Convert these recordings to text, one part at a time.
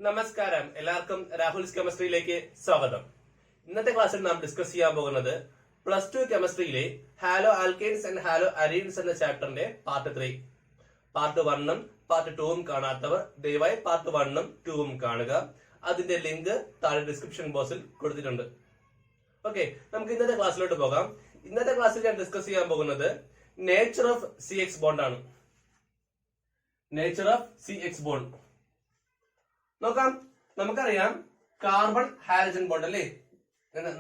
നമസ്കാരം, എല്ലാവർക്കും രാഹുൽസ് കെമിസ്ട്രിയിലേക്ക് സ്വാഗതം. ഇന്നത്തെ ക്ലാസ്സിൽ നാം ഡിസ്കസ് ചെയ്യാൻ പോകുന്നത് +2 കെമിസ്ട്രിയിലെ hello alkanes and hello arenes എന്ന ചാപ്റ്ററിന്റെ പാർട്ട് 3. പാർട്ട് 1ഉം പാർട്ട് 2ഉം കാണാത്തവർ ദയവായി പാർട്ട് 1ഉം 2ഉം കാണുക. അതിന്റെ ലിങ്ക് താഴെ ഡിസ്ക്രിപ്ഷൻ ബോക്സിൽ കൊടുത്തിട്ടുണ്ട്. ഓക്കെ, നമുക്ക് ഇന്നത്തെ ക്ലാസ്സിലോട്ട് പോകാം. ഇന്നത്തെ ക്ലാസ്സിൽ ഞാൻ ഡിസ്കസ് ചെയ്യാൻ പോകുന്നത് നേച്ചർ ഓഫ് CX ബോണ്ട് ആണ്. നേച്ചർ ഓഫ് CX ബോണ്ട് നോക്കാം. നമുക്കറിയാം കാർബൺ ഹാലജൻ ബോണ്ട് അല്ലേ,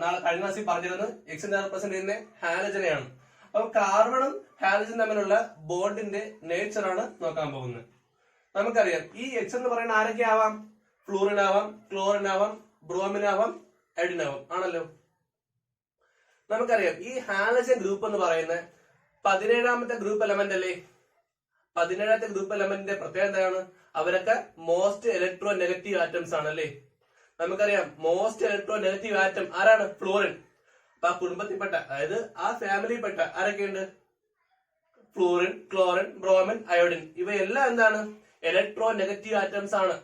നാളെ കഴിഞ്ഞ ക്ലാസ്സിൽ പറഞ്ഞിരുന്നു എക്സിന്റെ റെപ്രസെന്റ് ചെയ്യുന്ന ഹാലജനെയാണ്. അപ്പൊ കാർബണും ഹാലജനും തമ്മിലുള്ള ബോണ്ടിന്റെ നേച്ചർ ആണ് നോക്കാൻ പോകുന്നത്. നമുക്കറിയാം ഈ എക്സ് എന്ന് പറയുന്ന ആരൊക്കെ ആവാം? ഫ്ലൂറിൻ ആവാം, ക്ലോറിൻ ആവാം, ബ്രോമിൻ ആവാം, അയോഡിൻ ആവാം ആണല്ലോ. നമുക്കറിയാം ഈ ഹാലജൻ ഗ്രൂപ്പ് എന്ന് പറയുന്ന 17ാമത്തെ ഗ്രൂപ്പ് എലമെന്റ് അല്ലേ. 17ാമത്തെ ഗ്രൂപ്പ് എലമെന്റിന്റെ പ്രത്യേകത എന്താണ്? അവരൊക്കെ മോസ്റ്റ് ഇലക്ട്രോ നെഗറ്റീവ് ആറ്റംസ് ആണ് അല്ലേ. നമുക്കറിയാം മോസ്റ്റ് ഇലക്ട്രോ നെഗറ്റീവ് ആറ്റം ആരാണ്? ഫ്ലൂറിൻ. അപ്പൊ ആ കുടുംബത്തിൽപ്പെട്ട, അതായത് ആ ഫാമിലിയിൽപ്പെട്ട ആരൊക്കെയുണ്ട്? ഫ്ലൂറിൻ, ക്ലോറിൻ, ബ്രോമിൻ, അയോഡിൻ, ഇവയെല്ലാം എന്താണ്? ഇലക്ട്രോ നെഗറ്റീവ് ആറ്റംസ് ആണ്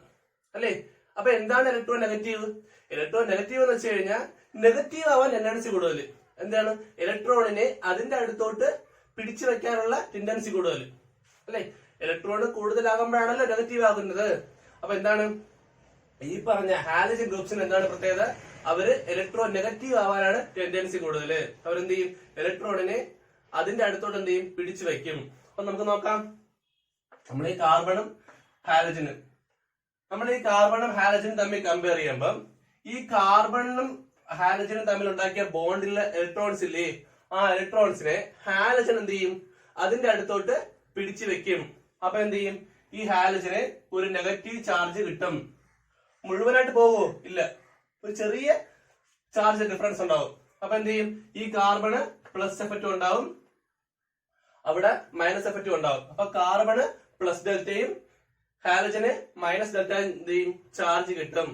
അല്ലേ. അപ്പൊ എന്താണ് ഇലക്ട്രോ നെഗറ്റീവ്? ഇലക്ട്രോ നെഗറ്റീവ് എന്ന് വെച്ച് കഴിഞ്ഞാൽ നെഗറ്റീവ് ആവാൻ ടെൻഡൻസി കൂടുതൽ. എന്താണ്? ഇലക്ട്രോണിനെ അതിന്റെ അടുത്തോട്ട് പിടിച്ചു വെക്കാനുള്ള ടെൻഡൻസി കൂടുതൽ അല്ലെ. ഇലക്ട്രോൺ കൂടുതലാകുമ്പോഴാണല്ലോ നെഗറ്റീവ് ആകുന്നത്. അപ്പൊ എന്താണ് ഈ പറഞ്ഞ ഹാലജൻ ഗ്രൂപ്പ്സിന് എന്താണ് പ്രത്യേകത? അവര് ഇലക്ട്രോ നെഗറ്റീവ് ആവാനാണ് ടെൻഡൻസി കൂടുതൽ. അവരെന്ത് ചെയ്യും? ഇലക്ട്രോണിനെ അതിന്റെ അടുത്തോട്ട് എന്ത് ചെയ്യും? പിടിച്ചു വെക്കും. അപ്പൊ നമുക്ക് നോക്കാം. നമ്മൾ ഈ കാർബണും ഹാലജനും തമ്മിൽ കമ്പയർ ചെയ്യുമ്പം ഈ കാർബണും ഹാലജനും തമ്മിൽ ഉണ്ടാക്കിയ ബോണ്ടിലെ ഇലക്ട്രോൺസ് ഇല്ലേ, ആ ഇലക്ട്രോൺസിനെ ഹാലജൻ എന്ത് ചെയ്യും? അതിന്റെ അടുത്തോട്ട് പിടിച്ചു വെക്കും. അപ്പൊ എന്ത് ചെയ്യും? ഈ ഹാലജന് ഒരു നെഗറ്റീവ് ചാർജ് കിട്ടും. മുഴുവനായിട്ട് പോവോ? ഇല്ല, ഒരു ചെറിയ ചാർജ് ഡിഫറൻസ് ഉണ്ടാവും. അപ്പൊ എന്ത് ചെയ്യും? ഈ കാർബണ് പ്ലസ് എഫക്റ്റും ഉണ്ടാവും, അവിടെ മൈനസ് എഫക്റ്റും ഉണ്ടാവും. അപ്പൊ കാർബണ് പ്ലസ് ഡെൽറ്റയും ഹാലജന് മൈനസ് ഡെൽറ്റ എന്ത് ചെയ്യും? ചാർജ് കിട്ടും.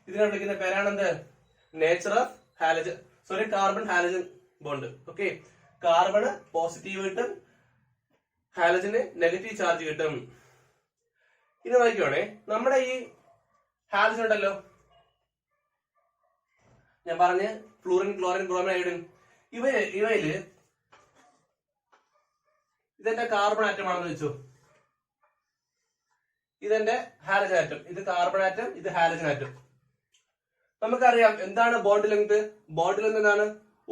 ഇതിനെ വിളിക്കുന്ന പേരാണെന്ത്? Nature of halogen, sorry carbon halogen bond. Okay, carbon positive കിട്ടും, ഹാലജന് നെഗറ്റീവ് ചാർജ് കിട്ടും. ഇത് നോക്കിക്കോണേ, നമ്മുടെ ഈ ഹാലജൻ ഉണ്ടല്ലോ, ഞാൻ പറഞ്ഞ് ഫ്ലൂറിൻ, ക്ലോറിൻ, ബ്രോമിൻ, അയോഡിൻ, ഇവയില് ഇതെന്റെ കാർബൺ ആറ്റം ആണെന്ന് വെച്ചു. ഇതെന്റെ ഹാലജൻ ആറ്റം, ഇത് കാർബൺ ആറ്റം, ഇത് ഹാലജൻ ആറ്റം. നമുക്കറിയാം എന്താണ് ബോണ്ട് ലെങ്ത്? ബോണ്ട് ലെങ്ത് എന്താണ്?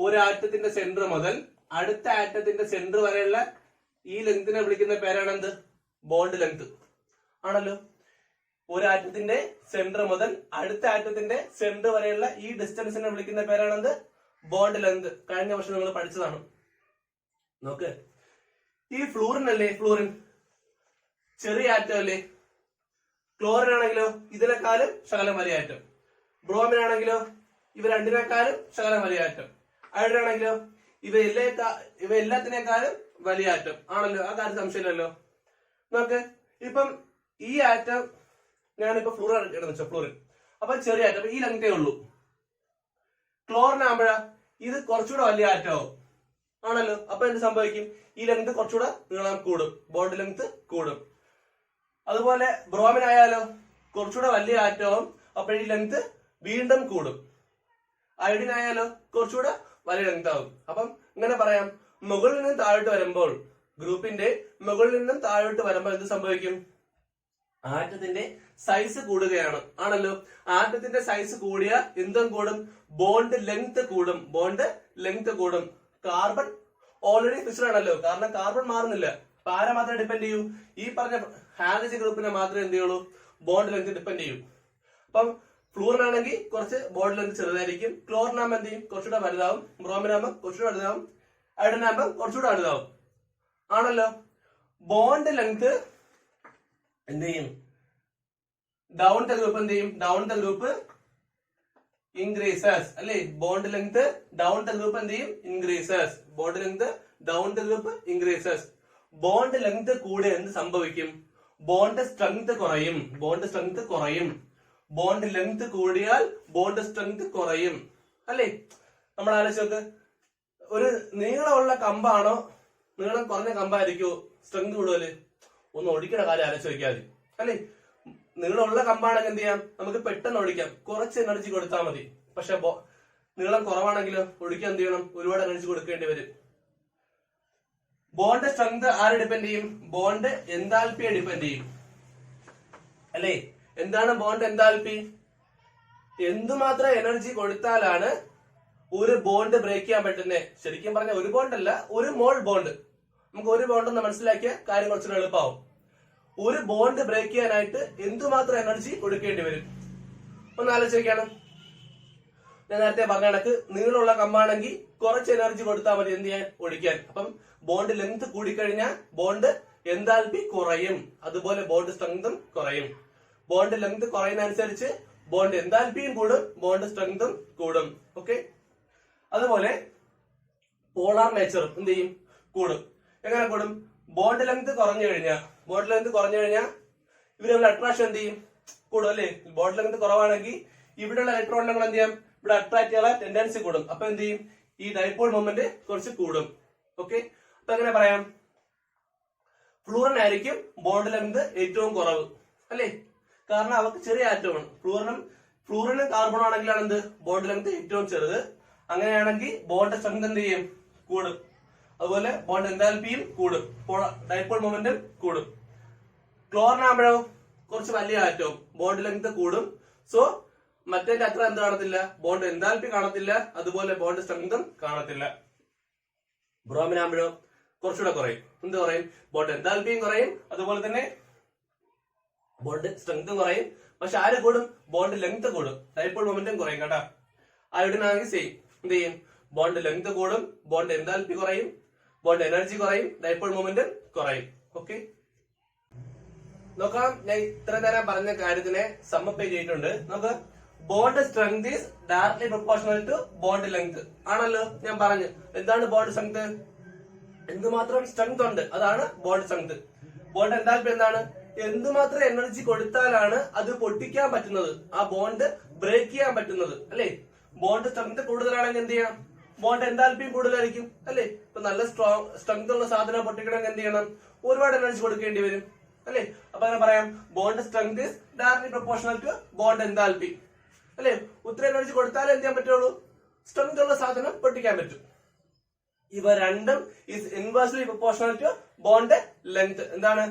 ഒരു ആറ്റത്തിന്റെ സെന്റർ മുതൽ അടുത്ത ആറ്റത്തിന്റെ സെന്റർ വരെയുള്ള ഈ ലെങ്തിനെ വിളിക്കുന്ന പേരാണ് എന്ത്? ബോണ്ട് ലെങ്ത് ആണല്ലോ. ഒരു ആറ്റത്തിന്റെ സെന്റർ മുതൽ അടുത്ത ആറ്റത്തിന്റെ സെന്റർ വരെയുള്ള ഈ ഡിസ്റ്റൻസിനെ വിളിക്കുന്ന പേരാണ് എന്ത്? Bond length. കഴിഞ്ഞ വർഷം നിങ്ങൾ പഠിച്ചതാണ്. നോക്ക്, ഈ ഫ്ലൂറിൻ അല്ലേ, ഫ്ലൂറിൻ ചെറിയ ആറ്റം അല്ലേ. ക്ലോറിൻ ആണെങ്കിലോ ഇതിനെക്കാളും ശകലം വലിയ ആറ്റം. ബ്രോമിൻ ആണെങ്കിലോ ഇവ രണ്ടിനേക്കാളും ശകലം വലിയ ആറ്റം. അയോഡിൻ ആണെങ്കിലോ ഇവ എല്ലാത്തിനേക്കാളും വലിയ ആറ്റം ആണല്ലോ. ആ കാര്യം സംശയമില്ലല്ലോ. നോക്ക്, ഇപ്പം ഈ ആറ്റം ഞാനിപ്പോ ഫ്ലൂറിൻ എടുക്കുന്ന വെച്ചോ, ഫ്ലൂറിൻ അപ്പൊ ചെറിയ ആറ്റം, അപ്പൊ ഈ ലെങ്തേ ഉള്ളൂ. ക്ലോറിൻ ആകുമ്പോഴാ ഇത് കുറച്ചുകൂടെ വലിയ ആറ്റമാവും ആണല്ലോ. അപ്പൊ എന്ത് സംഭവിക്കും? ഈ ലെങ്ത് കുറച്ചുകൂടെ നീളം കൂടും, ബോണ്ട് ലെങ്ത് കൂടും. അതുപോലെ ബ്രോമിൻ ആയാലോ കുറച്ചുകൂടെ വലിയ ആറ്റമാവും, അപ്പൊ ഈ ലെങ്ത് വീണ്ടും കൂടും. അയോഡിൻ ആയാലോ കുറച്ചുകൂടെ വലിയ ലെങ്ത് ആവും. അപ്പം ഇങ്ങനെ പറയാം, മുകളിൽ നിന്നും താഴോട്ട് വരുമ്പോൾ, ഗ്രൂപ്പിന്റെ മുകളിൽ നിന്നും താഴോട്ട് വരുമ്പോൾ എന്ത് സംഭവിക്കും? ആറ്റത്തിന്റെ സൈസ് കൂടുകയാണ് ആണല്ലോ. ആറ്റത്തിന്റെ സൈസ് കൂടിയ എന്തും കൂടും? ബോണ്ട് ലെങ്ത് കൂടും, ബോണ്ട് ലെങ്ത് കൂടും. കാർബൺ ഓൾറെഡി ഫിക്സ്ഡ് ആണല്ലോ, കാരണം കാർബൺ മാറുന്നില്ല. അപ്പൊ ആരെ മാത്രമേ ഡിപ്പെൻഡ് ചെയ്യൂ? ഈ പറഞ്ഞ ഹാലജൻ ഗ്രൂപ്പിനെ മാത്രമേ എന്ത് ചെയ്യുള്ളൂ? ബോണ്ട് ലെങ്ത് ഡിപ്പെൻഡ് ചെയ്യൂ. അപ്പം ഫ്ലൂറിൻ ആണെങ്കിൽ കുറച്ച് ബോണ്ട് ലെങ്ത് ചെറുതായിരിക്കും, ക്ലോറിൻ ആകുമ്പോൾ എന്ത് ചെയ്യും? കുറച്ചുകൂടെ വലുതാവും, ബ്രോമിൻ ആകുമ്പോൾ കുറച്ചുകൂടെ വലുതാവും, അയോഡിൻ ആകുമ്പോൾ കുറച്ചുകൂടെ വലുതാവും ആണല്ലോ. ബോണ്ട് ലെങ്ത് എന്ത് ചെയ്യും? ഡൗൺ ദ ഗ്രൂപ്പ് എന്ത് ചെയ്യും? ഡൗൺ ദ ഗ്രൂപ്പ് ഇൻക്രീസസ് അല്ലെ. Bond length down the group എന്ത് ചെയ്യും? Increases. Bond length down the group increases. Bond length കൂടെ എന്ത് സംഭവിക്കും? ബോണ്ട് സ്ട്രെങ്ത് കുറയും, ബോണ്ട് സ്ട്രെങ്ത് കുറയും. ബോണ്ട് ലെങ്ത് കൂടിയാൽ ബോണ്ട് സ്ട്രെങ്ത് കുറയും അല്ലേ. നമ്മൾ ആലോചിച്ച് നോക്ക്, ഒരു നീളമുള്ള കമ്പാണോ നീളം കുറഞ്ഞ കമ്പായിരിക്കുമോ സ്ട്രെങ്ത് കൂടുതല്? ഒന്ന് ഒടിക്കണ കാര്യം ആലോചിച്ച് നോക്കിയാൽ മതി അല്ലേ. നീളമുള്ള കമ്പാണെങ്കിൽ എന്ത് ചെയ്യാം, നമുക്ക് പെട്ടെന്ന് ഒഴിക്കാം, കുറച്ച് എനർജി കൊടുത്താൽ മതി. പക്ഷെ നീളം കുറവാണെങ്കിലോ ഒഴിക്കാൻ എന്ത് ചെയ്യണം, ഒരുപാട് എനർജി കൊടുക്കേണ്ടി വരും. ബോണ്ട് സ്ട്രെങ്ത് ആരെ ഡിപ്പെൻഡ് ചെയ്യും, ബോണ്ട് എൻതാൽപ്പിയെ ഡിപ്പെൻഡ് ചെയ്യും അല്ലേ. എന്താണ് ബോണ്ട് എൻതാൽപ്പി? എന്തുമാത്രം എനർജി കൊടുത്താലാണ് ഒരു ബോണ്ട് ബ്രേക്ക് ചെയ്യാൻ പറ്റുന്നത്? ശരിക്കും പറഞ്ഞ ഒരു ബോണ്ട് അല്ല, ഒരു മോൾ ബോണ്ട്. നമുക്ക് ഒരു ബോണ്ട് എന്ന് മനസ്സിലാക്കിയ കാര്യം കുറച്ചുകൂടെ എളുപ്പമാവും. ഒരു ബോണ്ട് ബ്രേക്ക് ചെയ്യാനായിട്ട് എന്തുമാത്രം എനർജി കൊടുക്കേണ്ടി വരും ഒന്ന് ആലോചിക്കാണ്. ഞാൻ നേരത്തെ പറഞ്ഞ കണക്ക് നീളമുള്ള കമ്പാണെങ്കിൽ കുറച്ച് എനർജി കൊടുത്താൽ മതി എന്ത് ചെയ്യാൻ, ഒഴിക്കാൻ. അപ്പം ബോണ്ട് ലെങ്ത് കൂടിക്കഴിഞ്ഞാൽ ബോണ്ട് എൻതാൽപ്പി കുറയും, അതുപോലെ ബോണ്ട് സ്ട്രെങ്തും കുറയും. ബോണ്ട് ലെങ്ത് കുറയുന്നതനുസരിച്ച് ബോണ്ട് എൻതാൽപ്പിയും കൂടും, ബോണ്ട് സ്ട്രെങ്തും കൂടും. ഓക്കെ, അതുപോലെ പോളാർ നേച്ചറും എന്ത് ചെയ്യും, കൂടും. എങ്ങനെ കൂടും? ബോണ്ട് ലെങ്ത് കുറഞ്ഞു കഴിഞ്ഞാൽ ഇവർ തമ്മിൽ അട്രാക്ഷൻ എന്ത് ചെയ്യും, കൂടും അല്ലേ. ബോണ്ട് ലെങ്ത് കുറവാണെങ്കിൽ ഇവിടെയുള്ള ഇലക്ട്രോണുകൾ എന്ത് ചെയ്യാം, ഇവിടെ അട്രാക്ട് ചെയ്യാനുള്ള ടെൻഡൻസി കൂടും. അപ്പൊ എന്ത് ചെയ്യും, ഈ ഡൈപോൾ മൊമെന്റ് കുറച്ച് കൂടും. ഓക്കെ, അപ്പൊ എങ്ങനെ പറയാം, ഫ്ലൂറൻ ആയിരിക്കും ബോണ്ട് ലെങ്ത് ഏറ്റവും കുറവ് അല്ലേ, കാരണം അവർക്ക് ചെറിയ ആറ്റമാണ്. ഫ്ലൂറിനും കാർബൺ ആണെങ്കിലാണ് എന്ത്, ബോണ്ട് ലെങ്ത് ഏറ്റവും ചെറുത്. അങ്ങനെയാണെങ്കിൽ ബോണ്ട് സ്ട്രെങ്ത് എന്ത് ചെയ്യും, കൂടും. അതുപോലെ ബോണ്ട് എൻതാൽപ്പിയും കൂടും, ഡൈപോൾ മൊമെന്റും കൂടും. ക്ലോറിൻ ആകുമ്പോഴോ കുറച്ച് വലിയ ആറ്റവും, ബോണ്ട് ലെങ്ത് കൂടും. സോ മറ്റേ അത്ര എന്ത് കാണത്തില്ല, ബോണ്ട് എൻതാൽപ്പി കാണത്തില്ല, അതുപോലെ ബോണ്ട് സ്ട്രെങ്തും കാണത്തില്ല. ബ്രോമിൻ ആകുമ്പോഴോ കുറച്ചുകൂടെ കുറയും. എന്ത് കുറയും, ബോണ്ട് എൻതാൽപ്പിയും കുറയും, അതുപോലെ തന്നെ ബോണ്ട് സ്ട്രെങ്തും കുറയും. പക്ഷെ ആര് കൂടും, ബോണ്ട് ലെങ്ത് കൂടും, ഡൈപോൾ മൊമെന്റും കുറയും കേട്ടാ. അയോഡിൻ ആണെങ്കിൽ സെയിം, എന്ത് ചെയ്യും, ബോണ്ട് ലെങ്ത് കൂടും, ബോണ്ട് എൻതാൽപ്പി കുറയും, ബോണ്ട് എനർജി കുറയും, ഡൈപോൾ മൊമെന്റും കുറയും. ഓക്കെ, നോക്കാം. ഞാൻ ഇത്ര നേരം പറഞ്ഞ കാര്യത്തിനെ സമ്മപ്പ് ചെയ്തിട്ടുണ്ട്. നമുക്ക് bond strength is directly proportional to bond length ആണല്ലോ ഞാൻ പറഞ്ഞു. എന്താണ് ബോണ്ട് സ്ട്രെങ്ത്? എന്തുമാത്രം സ്ട്രെങ്ത് ഉണ്ട് അതാണ് ബോണ്ട് സ്ട്രെങ്ത്. ബോണ്ട് എൻതാൽപ്പി എന്താണ്? എന്തുമാത്രം എനർജി കൊടുത്താലാണ് അത് പൊട്ടിക്കാൻ പറ്റുന്നത്, ആ ബോണ്ട് ബ്രേക്ക് ചെയ്യാൻ പറ്റുന്നത് അല്ലേ. ബോണ്ട് സ്ട്രെങ്ത് കൂടുതലാണെങ്കിൽ എന്ത് ചെയ്യാം, ബോണ്ട് എൻതാൽപ്പിയും കൂടുതലായിരിക്കും അല്ലേ. ഇപ്പൊ നല്ല സ്ട്രെങ്ത് ഉള്ള സാധനം പൊട്ടിക്കണമെങ്കിൽ എന്ത് ചെയ്യണം, ഒരുപാട് എനർജി കൊടുക്കേണ്ടി വരും അല്ലേ. അപ്പൊ അങ്ങനെ പറയാം, bond strength is directly proportional to bond enthalpy അല്ലേ. ഒത്തിരി എനർജി കൊടുത്താലേ എന്ത് ചെയ്യാൻ പറ്റുള്ളൂ, സ്ട്രെങ്ത് ഉള്ള സാധനം പൊട്ടിക്കാൻ പറ്റും. ഇവ രണ്ടും is inversely proportional to bond length. എന്താണ്,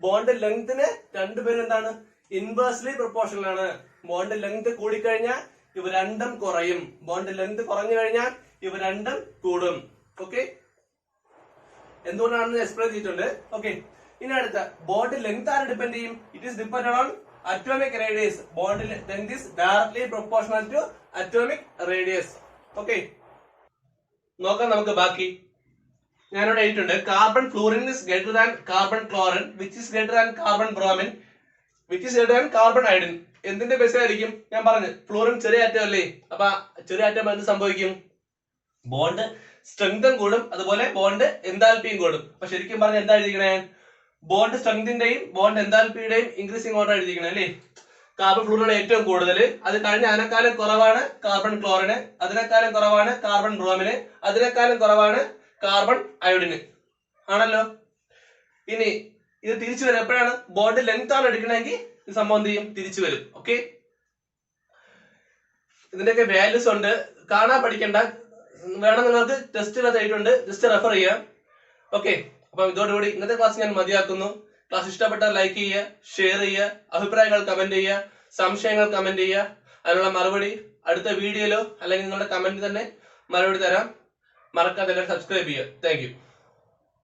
ബോണ്ട് ലെങ്തിന് രണ്ടുപേരും എന്താണ്, ഇൻവേഴ്സ്ലി പ്രൊപ്പോർഷണൽ ആണ്. ബോണ്ട് ലെങ്ത് കൂടിക്കഴിഞ്ഞാൽ ഇവ രണ്ടും കുറയും, ബോണ്ട് ലെങ്ത് കുറഞ്ഞു കഴിഞ്ഞാൽ ഇവ രണ്ടും കൂടും. ഓക്കെ, എന്തുകൊണ്ടാണെന്ന് എക്സ്പ്ലെയിൻ ചെയ്തിട്ടുണ്ട്. ഓക്കെ, ഇനി അടുത്ത ബോണ്ട് ലെങ്ത് ആര് ഡിപ്പെൻഡ് ചെയ്യും, it is depend on atomic radius. Bond length is directly proportional to atomic radius. Okay, നോക്കാം നമുക്ക് ബാക്കി. ഞാനിവിടെ എഴുതിയിട്ടുണ്ട്, carbon fluorine is greater than carbon chlorine, which is greater than carbon bromine, which is greater than carbon iodine. എന്തിന്റെ ബേസിലായിരിക്കും? ഞാൻ പറഞ്ഞു fluorine ചെറിയ ആറ്റം അല്ലേ. അപ്പൊ ചെറിയ ആറ്റം എന്ത് സംഭവിക്കും, ബോണ്ട് സ്ട്രെങ്തും കൂടും, അതുപോലെ ബോണ്ട് എൻതാൽപ്പിയും കൂടും. അപ്പൊ ശരിക്കും പറഞ്ഞ എന്താ എഴുതിക്കണേ, ബോണ്ട് സ്ട്രെങ്തിന്റെയും ബോണ്ട് എൻതാൽപ്പിയുടെയും ഇൻക്രീസിംഗ് ഓർഡർ എഴുതിക്കണേ അല്ലേ. കാർബൺ ഫ്ലൂറിനാണ് ഏറ്റവും കൂടുതൽ, അത് കഴിഞ്ഞ് അതിനേക്കാളും കുറവാണ് കാർബൺ ക്ലോറിന്, അതിനേക്കാളും കുറവാണ് കാർബൺ ബ്രോമിന്, അതിനേക്കാളും കുറവാണ് കാർബൺ അയോഡിന് ആണല്ലോ. ഇനി ഇത് തിരിച്ചു വരും എപ്പോഴാണ്, ബോണ്ട് ലെങ്ത് ആണ് എടുക്കണമെങ്കിൽ ഈ സംഭവം എന്ത് ചെയ്യും, തിരിച്ചു വരും. ഓക്കെ, ഇതിന്റെയൊക്കെ വാല്യൂസ് ഉണ്ട്, കാണാൻ പഠിക്കണ്ട, വേണം നിങ്ങൾക്ക് ടെസ്റ്റ് ചെയ്തിട്ടുണ്ട്, ജസ്റ്റ് റെഫർ ചെയ്യാം. ഓക്കെ, അപ്പൊ ഇതോടുകൂടി ഇന്നത്തെ ക്ലാസ് ഞാൻ മതിയാക്കുന്നു. ക്ലാസ് ഇഷ്ടപ്പെട്ടാൽ ലൈക്ക് ചെയ്യുക, ഷെയർ ചെയ്യുക, അഭിപ്രായങ്ങൾ കമന്റ് ചെയ്യുക, സംശയങ്ങൾ കമന്റ് ചെയ്യുക. അതിനുള്ള മറുപടി അടുത്ത വീഡിയോയിലോ അല്ലെങ്കിൽ നിങ്ങളുടെ കമന്റ് തന്നെ മറുപടി തരാം. മറക്കാതെ സബ്സ്ക്രൈബ് ചെയ്യുക. Thank you.